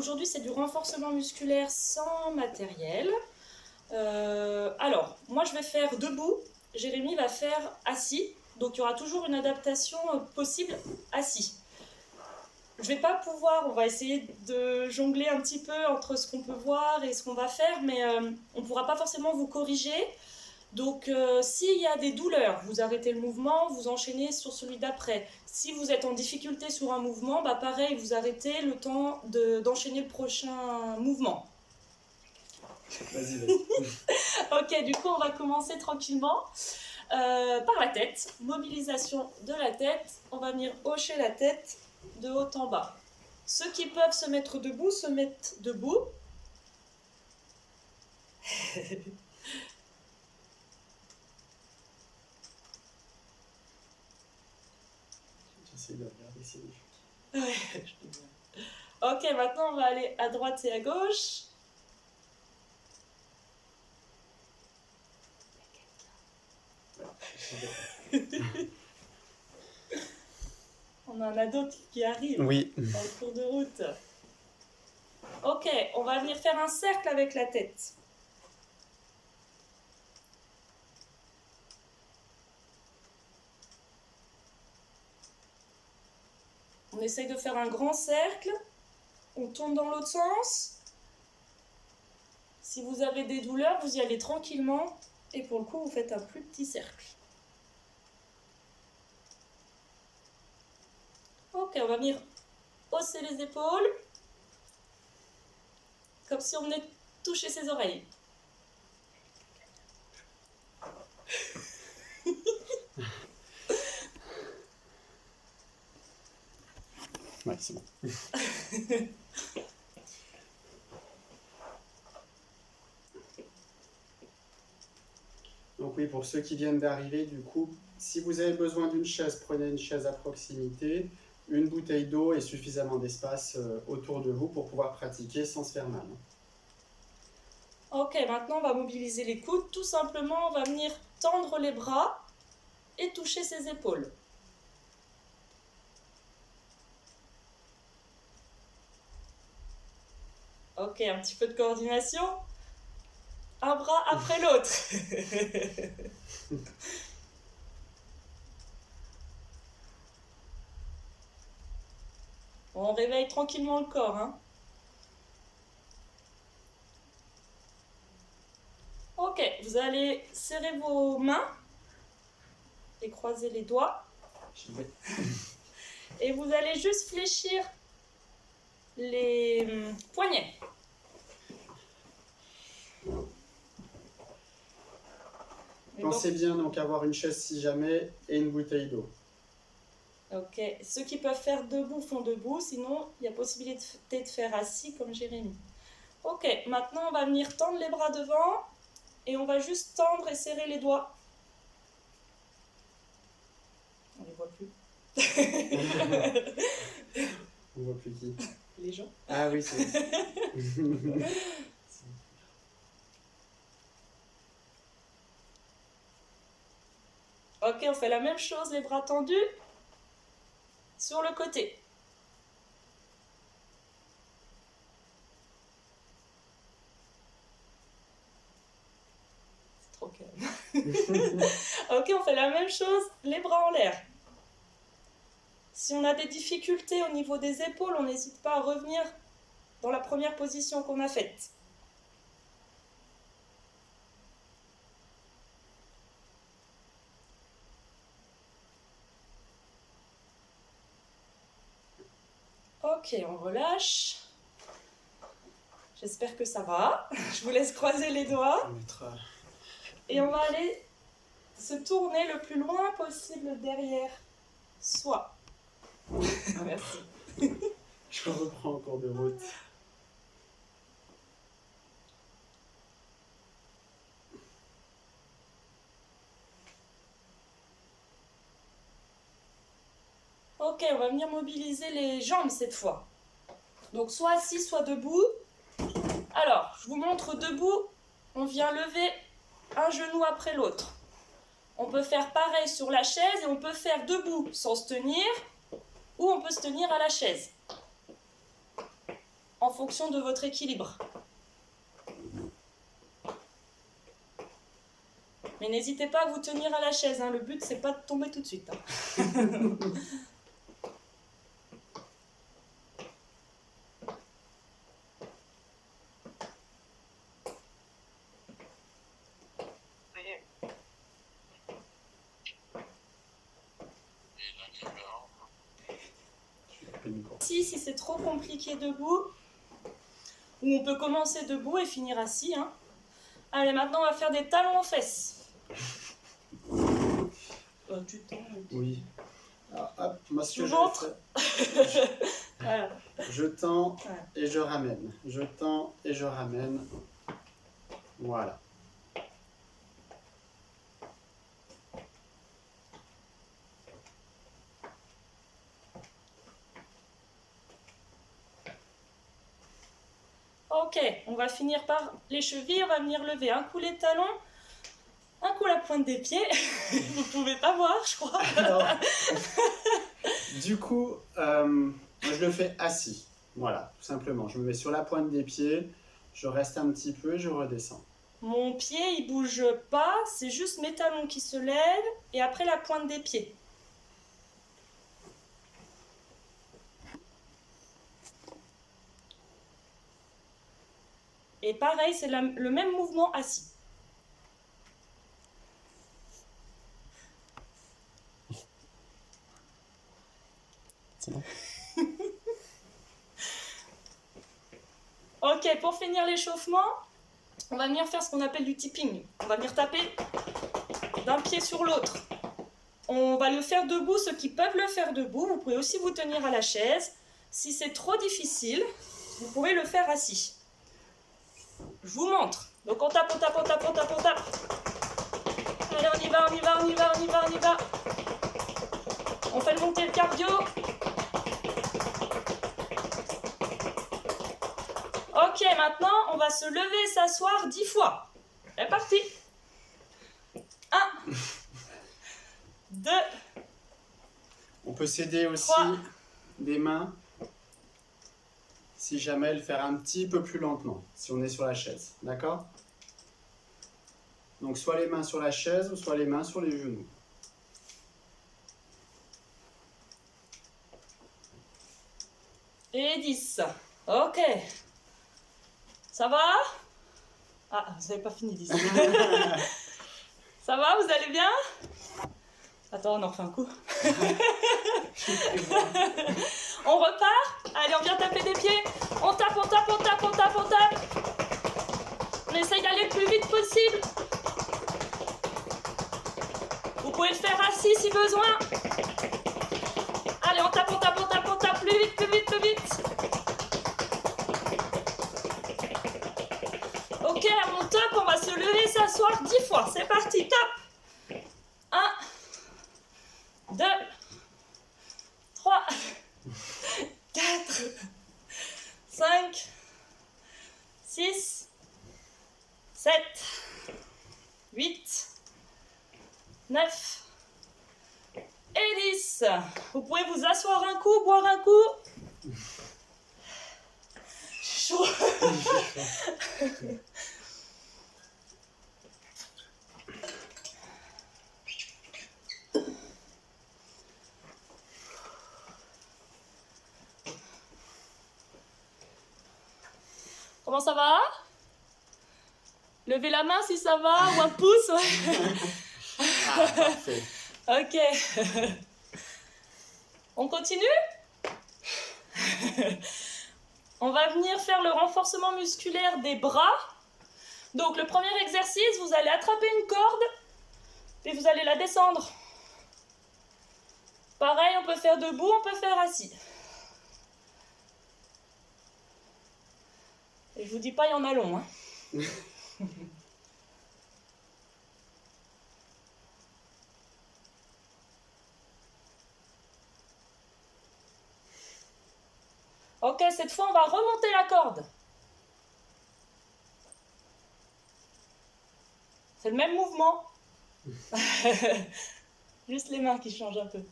Aujourd'hui, c'est du renforcement musculaire sans matériel. Alors, moi, je vais faire debout. Jérémy va faire assis. Donc, il y aura toujours une adaptation possible assis. Je vais pas pouvoir, on va essayer de jongler un petit peu entre ce qu'on peut voir et ce qu'on va faire, mais on ne pourra pas forcément vous corriger. Donc, s'il y a des douleurs, vous arrêtez le mouvement, vous enchaînez sur celui d'après. Si vous êtes en difficulté sur un mouvement, bah pareil, vous arrêtez le temps d'enchaîner le prochain mouvement. Vas-y. Ok, du coup, on va commencer tranquillement par la tête. Mobilisation de la tête. On va venir hocher la tête de haut en bas. Ceux qui peuvent se mettre debout, se mettent debout. J'essaie de regarder si Ouais, ok, maintenant on va aller à droite et à gauche. On en a d'autres qui arrivent oui. en cours de route. Ok, on va venir faire un cercle avec la tête. On essaye de faire un grand cercle. On tourne dans l'autre sens. Si vous avez des douleurs, vous y allez tranquillement. Et pour le coup, vous faites un plus petit cercle. Ok, on va venir hausser les épaules. Comme si on venait de toucher ses oreilles. Ouais, c'est bon. Donc oui, pour ceux qui viennent d'arriver, du coup, si vous avez besoin d'une chaise, prenez une chaise à proximité. Une bouteille d'eau et suffisamment d'espace autour de vous pour pouvoir pratiquer sans se faire mal. Ok, maintenant on va mobiliser les coudes. Tout simplement, on va venir tendre les bras et toucher ses épaules. Ok, un petit peu de coordination. Un bras après l'autre. On réveille tranquillement le corps. Hein. Ok, vous allez serrer vos mains et croiser les doigts. Et vous allez juste fléchir les poignets. Pensez bien donc avoir une chaise si jamais et une bouteille d'eau. Ok, ceux qui peuvent faire debout font debout, sinon il y a possibilité de faire assis comme Jérémy. Ok, maintenant on va venir tendre les bras devant et on va juste tendre et serrer les doigts. On les voit plus. On voit plus qui. Les gens. Ah oui, c'est Ok, on fait la même chose, les bras tendus sur le côté. C'est trop calme. Ok, on fait la même chose, les bras en l'air. Si on a des difficultés au niveau des épaules, on n'hésite pas à revenir dans la première position qu'on a faite. Ok, on relâche. J'espère que ça va. Je vous laisse croiser les doigts. Et on va aller se tourner le plus loin possible derrière soi. Merci. Je reprends en cours de route. Ok, on va venir mobiliser les jambes cette fois. Donc soit assis, soit debout. Alors, je vous montre debout. On vient lever un genou après l'autre. On peut faire pareil sur la chaise et on peut faire debout sans se tenir ou on peut se tenir à la chaise. En fonction de votre équilibre. Mais n'hésitez pas à vous tenir à la chaise, hein. Le but, c'est pas de tomber tout de suite. Hein. Si c'est trop compliqué debout, ou on peut commencer debout et finir assis. Hein. Allez, maintenant on va faire des talons aux fesses. Tu tends. Oui. Alors, hop, moi ce que Voilà. je tends et je ramène. Je tends et je ramène. Voilà. Ok, on va finir par les chevilles, on va venir lever un coup les talons, un coup la pointe des pieds. Vous pouvez pas voir, je crois. Du coup, je le fais assis. Voilà, tout simplement. Je me mets sur la pointe des pieds, je reste un petit peu et je redescends. Mon pied, il bouge pas, c'est juste mes talons qui se lèvent et après la pointe des pieds. Et pareil, c'est le même mouvement assis. C'est bon. Ok, pour finir l'échauffement, on va venir faire ce qu'on appelle du tipping. On va venir taper d'un pied sur l'autre. On va le faire debout, ceux qui peuvent le faire debout. Vous pouvez aussi vous tenir à la chaise. Si c'est trop difficile, vous pouvez le faire assis. Je vous montre. Donc on tape, on tape, on tape, on tape, on tape. Allez, on y va, on y va, on y va, on y va, on y va. On fait monter le cardio. Ok, maintenant, on va se lever et s'asseoir 10 fois. C'est parti. 1, 2, On peut s'aider aussi 3. des mains, si jamais le faire un petit peu plus lentement, si on est sur la chaise. D'accord? Donc soit les mains sur la chaise ou soit les mains sur les genoux. Et 10. Ok. Ça va? Ah, vous n'avez pas fini 10. Ça va, vous allez bien? Attends, on en refait un coup. On repart? Allez, on vient taper des pieds. On tape, on tape, on tape, on tape, on tape. On essaye d'aller le plus vite possible. Vous pouvez le faire assis si besoin. Allez, on tape, on tape, on tape, on tape. Plus vite, plus vite, plus vite. Ok, à mon top, on va se lever et s'asseoir 10 fois. C'est parti, top. 1, 2, 3, 4, 5, 6, 7, 8, 9 et 10. Vous pouvez vous asseoir un coup, boire un coup. Chaud. Comment ça va? Levez la main si ça va, ou un pouce. Ouais. Ah, parfait. Ok. On continue? On va venir faire le renforcement musculaire des bras. Donc le premier exercice, vous allez attraper une corde et vous allez la descendre. Pareil, on peut faire debout, on peut faire assis. Et je vous dis pas, il y en a long. Hein. Ok, cette fois, on va remonter la corde. C'est le même mouvement. Juste les mains qui changent un peu.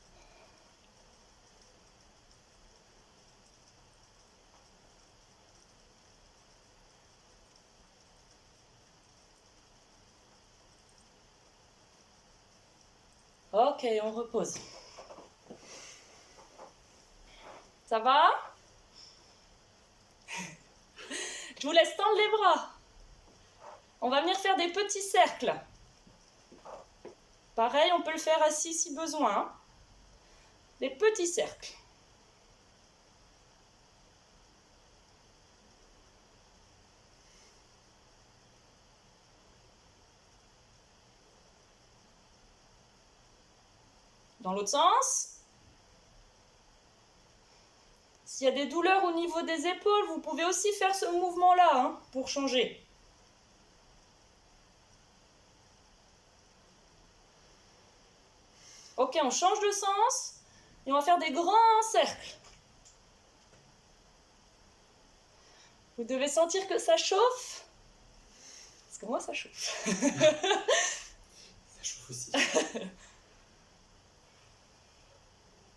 Ok, on repose. Ça va? Je vous laisse tendre les bras. On va venir faire des petits cercles. Pareil, on peut le faire assis si besoin. Hein. Des petits cercles. Dans l'autre sens. S'il y a des douleurs au niveau des épaules, vous pouvez aussi faire ce mouvement-là hein, pour changer. Ok, on change de sens et on va faire des grands cercles. Vous devez sentir que ça chauffe. Parce que moi, ça chauffe. Ça chauffe aussi.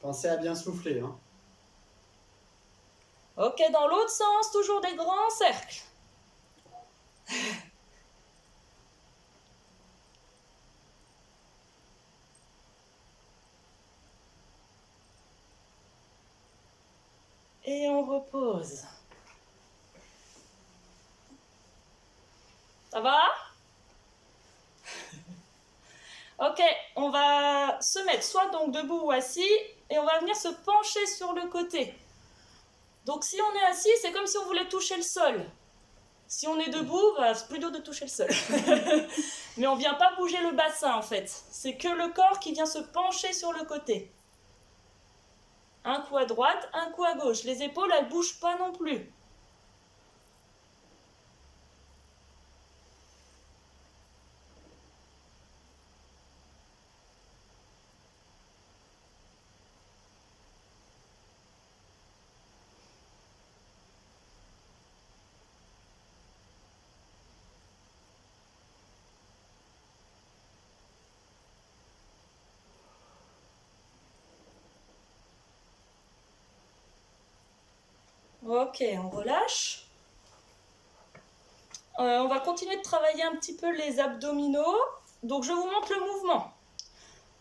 Pensez à bien souffler. Hein. Ok, dans l'autre sens, toujours des grands cercles. Et on repose. Ça va? Ok, on va se mettre soit donc debout ou assis et on va venir se pencher sur le côté. Donc si on est assis, c'est comme si on voulait toucher le sol. Si on est debout, bah, c'est plus dur de toucher le sol. Mais on ne vient pas bouger le bassin en fait. C'est que le corps qui vient se pencher sur le côté. Un coup à droite, un coup à gauche. Les épaules, elles ne bougent pas non plus. Ok, on relâche. On va continuer de travailler un petit peu les abdominaux. Donc je vous montre le mouvement.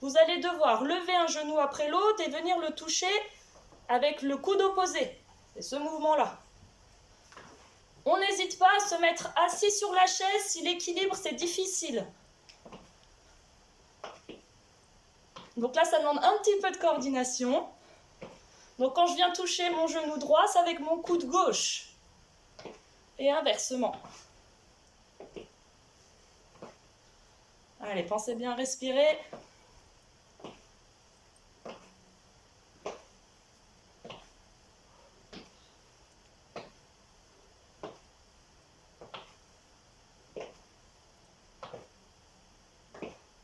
Vous allez devoir lever un genou après l'autre et venir le toucher avec le coude opposé. C'est ce mouvement-là. On n'hésite pas à se mettre assis sur la chaise si l'équilibre c'est difficile. Donc là, ça demande un petit peu de coordination. Donc quand je viens toucher mon genou droit, c'est avec mon coude gauche. Et inversement. Allez, pensez bien à respirer.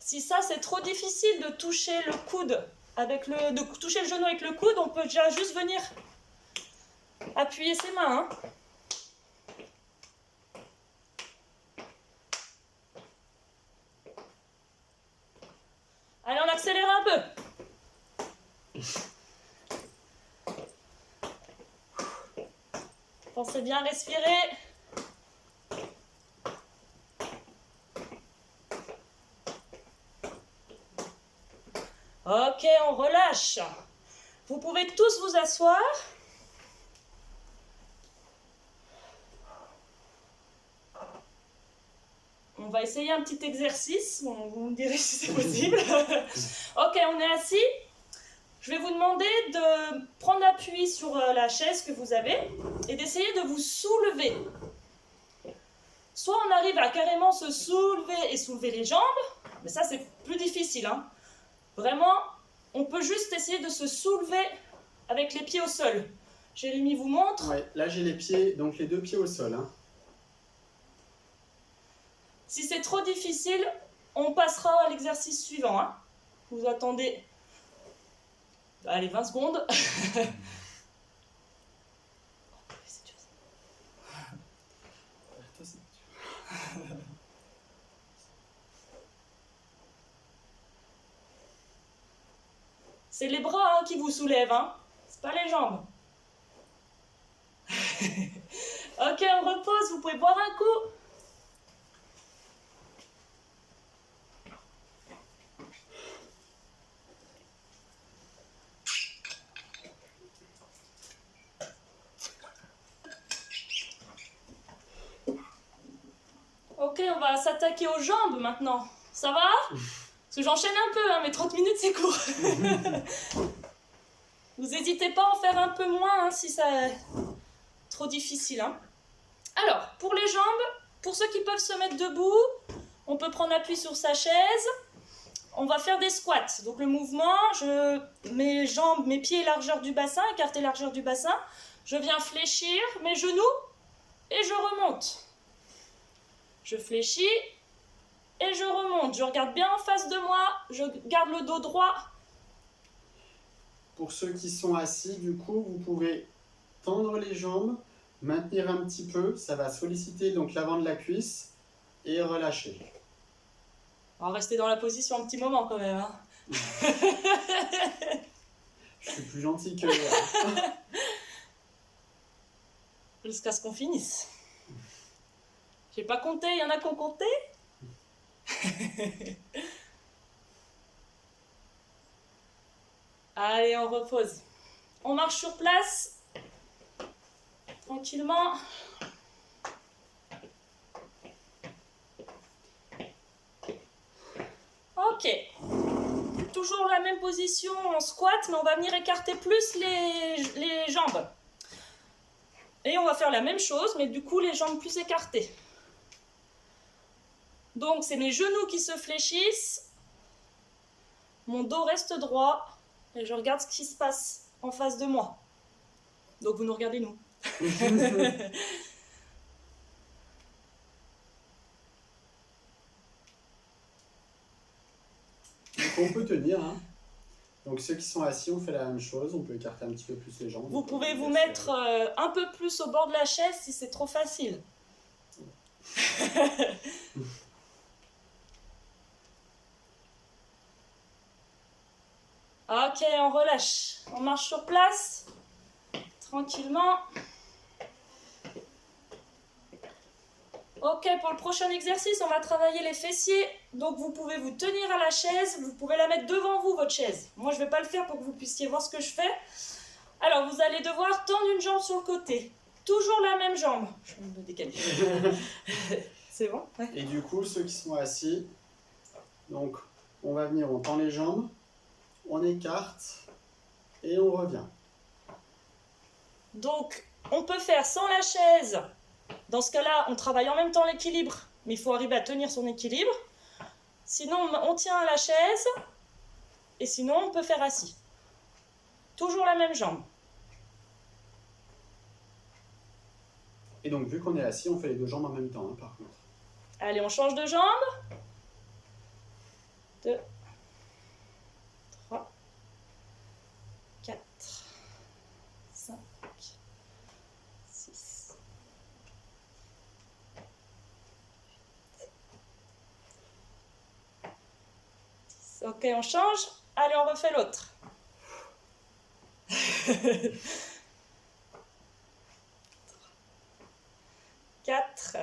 Si ça, c'est trop difficile de toucher le coude de toucher le genou avec le coude, on peut déjà juste venir appuyer ses mains. Hein. Allez, on accélère un peu. Pensez bien à respirer. Ok, on relâche. Vous pouvez tous vous asseoir. On va essayer un petit exercice. Vous me direz si c'est possible. Ok, on est assis. Je vais vous demander de prendre appui sur la chaise que vous avez et d'essayer de vous soulever. Soit on arrive à carrément se soulever et soulever les jambes, mais ça c'est plus difficile. Hein. Vraiment, on peut juste essayer de se soulever avec les pieds au sol. Jérémy vous montre. Ouais, là j'ai les pieds, donc les deux pieds au sol. Hein. Si c'est trop difficile, on passera à l'exercice suivant. Hein. Vous attendez, allez, 20 secondes. C'est les bras hein, qui vous soulèvent, hein. C'est pas les jambes. Ok, on repose, vous pouvez boire un coup. Ok, on va s'attaquer aux jambes maintenant. Ça va? Parce que j'enchaîne un peu, hein, mais 30 minutes c'est court. Vous n'hésitez pas à en faire un peu moins hein, si c'est trop difficile. Hein. Alors, pour les jambes, pour ceux qui peuvent se mettre debout, on peut prendre appui sur sa chaise. On va faire des squats. Donc le mouvement, mes jambes, mes pieds largeur du bassin, écartés largeur du bassin. Je viens fléchir mes genoux et je remonte. Je fléchis et je remonte. Je regarde bien en face de moi. Je garde le dos droit. Pour ceux qui sont assis, du coup, vous pouvez tendre les jambes, maintenir un petit peu. Ça va solliciter donc l'avant de la cuisse et relâcher. On va rester dans la position un petit moment quand même. Hein. Je suis plus gentil que... Jusqu'à ce qu'on finisse. J'ai pas compté, il y en a qui ont compté. Allez, on repose. On marche sur place. Tranquillement. Ok. Toujours la même position en squat, mais on va venir écarter plus les jambes. Et on va faire la même chose, mais du coup les jambes plus écartées. Donc c'est mes genoux qui se fléchissent. Mon dos reste droit. Et je regarde ce qui se passe en face de moi. Donc vous nous regardez nous. Donc on peut tenir. Hein. Donc ceux qui sont assis, on fait la même chose. On peut écarter un petit peu plus les jambes. Vous pouvez vous mettre un peu plus au bord de la chaise si c'est trop facile. Ok, on relâche. On marche sur place. Tranquillement. Ok, pour le prochain exercice, on va travailler les fessiers. Donc vous pouvez vous tenir à la chaise. Vous pouvez la mettre devant vous, votre chaise. Moi, je ne vais pas le faire pour que vous puissiez voir ce que je fais. Alors, vous allez devoir tendre une jambe sur le côté. Toujours la même jambe. Je vais me décaler. C'est bon? Ouais. Et du coup, ceux qui sont assis, donc on va venir, on tend les jambes, on écarte et on revient. Donc, on peut faire sans la chaise. Dans ce cas-là, on travaille en même temps l'équilibre, mais il faut arriver à tenir son équilibre. Sinon, on tient à la chaise, et sinon, on peut faire assis. Toujours la même jambe. Et donc, vu qu'on est assis, on fait les deux jambes en même temps, hein, par contre. Allez, on change de jambe. 2, 3, 4, 5, 6. Ok, on change. Allez, on refait l'autre. 4,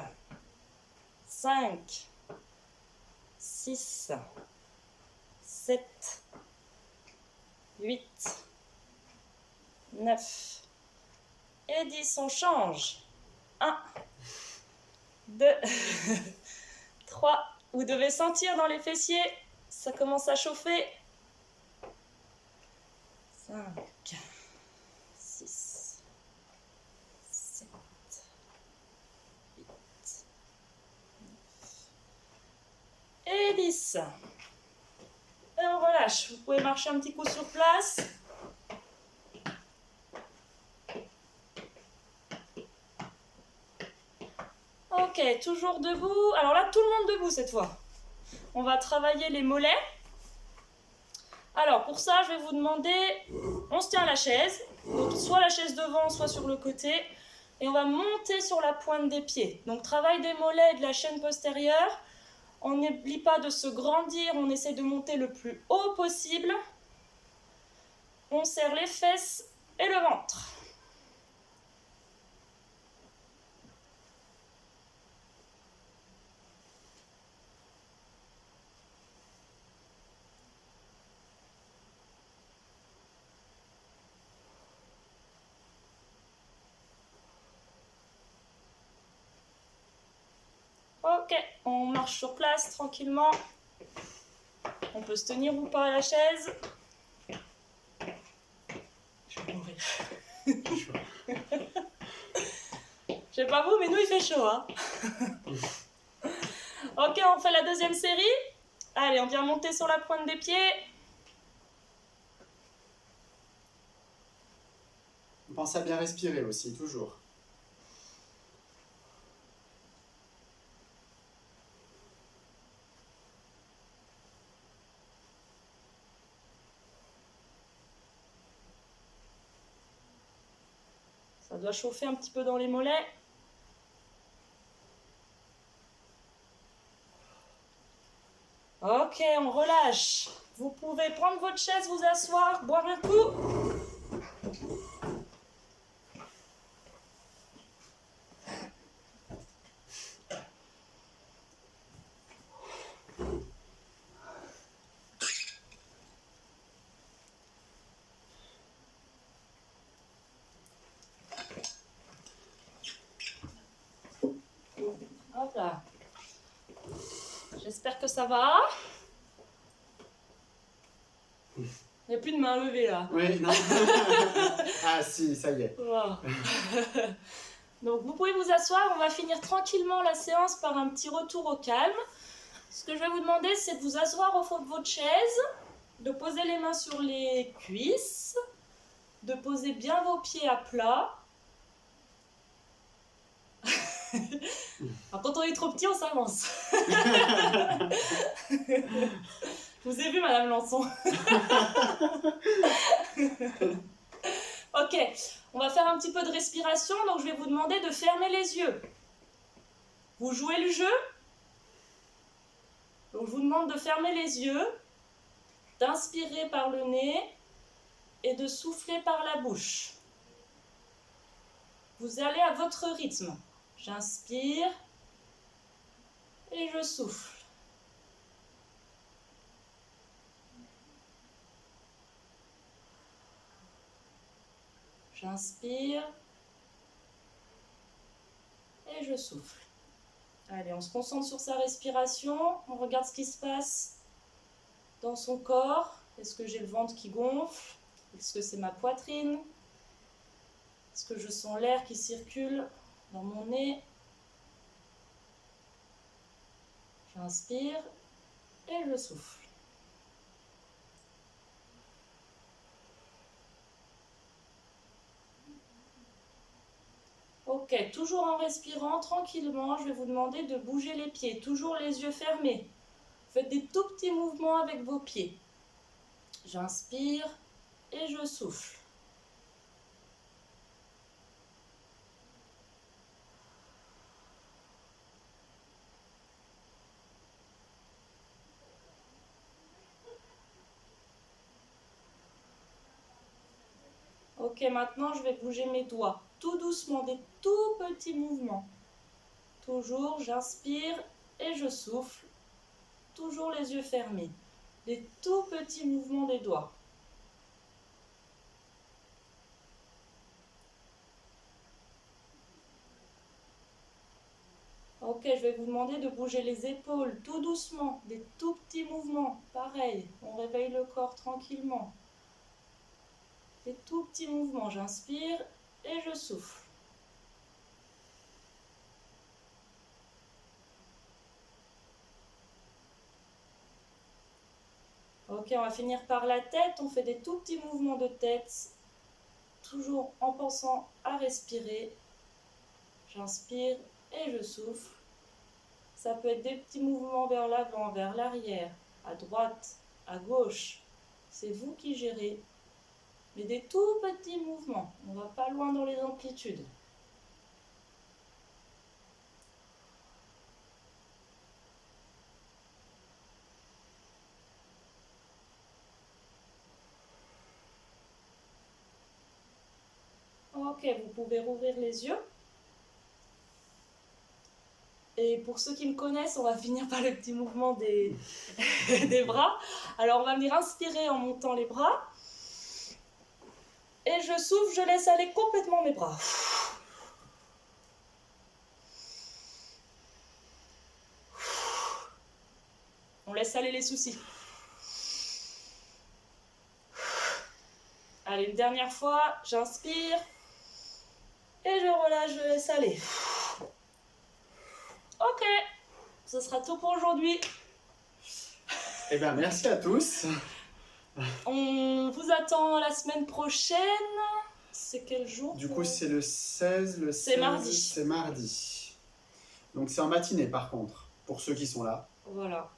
5, 6, 7, 8, 9 et 10. On change. 1, 2, 3. Vous devez sentir dans les fessiers. Ça commence à chauffer. 5, 6, 7, 8, 9 et 10. Et on relâche. Vous pouvez marcher un petit coup sur place. Ok, toujours debout. Alors là, tout le monde debout cette fois. On va travailler les mollets. Alors pour ça, je vais vous demander, on se tient à la chaise, donc soit la chaise devant, soit sur le côté, et on va monter sur la pointe des pieds. Donc travail des mollets et de la chaîne postérieure. On n'oublie pas de se grandir, on essaie de monter le plus haut possible. On serre les fesses et le ventre. Ok. Ok, on marche sur place tranquillement. On peut se tenir ou pas à la chaise. Je vais mourir. Je sais pas vous, mais nous il fait chaud. Hein. Ok, on fait la deuxième série. Allez, on vient monter sur la pointe des pieds. Pensez à bien respirer aussi, toujours. Ça doit chauffer un petit peu dans les mollets. Ok, on relâche. Vous pouvez prendre votre chaise, vous asseoir, boire un coup. Hop là. J'espère que ça va. Il n'y a plus de main levée là. Oui, non. Ah si, ça y est. Wow. Donc vous pouvez vous asseoir, on va finir tranquillement la séance par un petit retour au calme. Ce que je vais vous demander, c'est de vous asseoir au fond de votre chaise, de poser les mains sur les cuisses, de poser bien vos pieds à plat. Alors, quand on est trop petit, on s'avance. Je vous ai vu, Madame Lançon. Ok, on va faire un petit peu de respiration, donc je vais vous demander de fermer les yeux. Vous jouez le jeu? Donc je vous demande de fermer les yeux, d'inspirer par le nez et de souffler par la bouche. Vous allez à votre rythme. J'inspire et je souffle. J'inspire et je souffle. Allez, on se concentre sur sa respiration. On regarde ce qui se passe dans son corps. Est-ce que j'ai le ventre qui gonfle? Est-ce que c'est ma poitrine? Est-ce que je sens l'air qui circule dans mon nez? J'inspire et je souffle. Ok, toujours en respirant tranquillement, je vais vous demander de bouger les pieds, toujours les yeux fermés. Faites des tout petits mouvements avec vos pieds. J'inspire et je souffle. Ok, maintenant je vais bouger mes doigts, tout doucement, des tout petits mouvements. Toujours, j'inspire et je souffle. Toujours les yeux fermés. Des tout petits mouvements des doigts. Ok, je vais vous demander de bouger les épaules tout doucement, des tout petits mouvements. Pareil, on réveille le corps tranquillement. Des tout petits mouvements, j'inspire et je souffle. Ok, on va finir par la tête. On fait des tout petits mouvements de tête, toujours en pensant à respirer. J'inspire et je souffle. Ça peut être des petits mouvements vers l'avant, vers l'arrière, à droite, à gauche. C'est vous qui gérez. Mais des tout petits mouvements. On ne va pas loin dans les amplitudes. Ok, vous pouvez rouvrir les yeux. Et pour ceux qui me connaissent, on va finir par le petit mouvement des, des bras. Alors on va venir inspirer en montant les bras. Et je souffle, je laisse aller complètement mes bras. laisse aller les soucis. Allez, une dernière fois, j'inspire. Et je relâche, je laisse aller. Ok, ce sera tout pour aujourd'hui. Eh bien, merci à tous. On vous attend la semaine prochaine. C'est quel jour? Du coup, c'est le 16, le 16, C'est mardi. C'est mardi. Donc c'est en matinée par contre, pour ceux qui sont là. Voilà.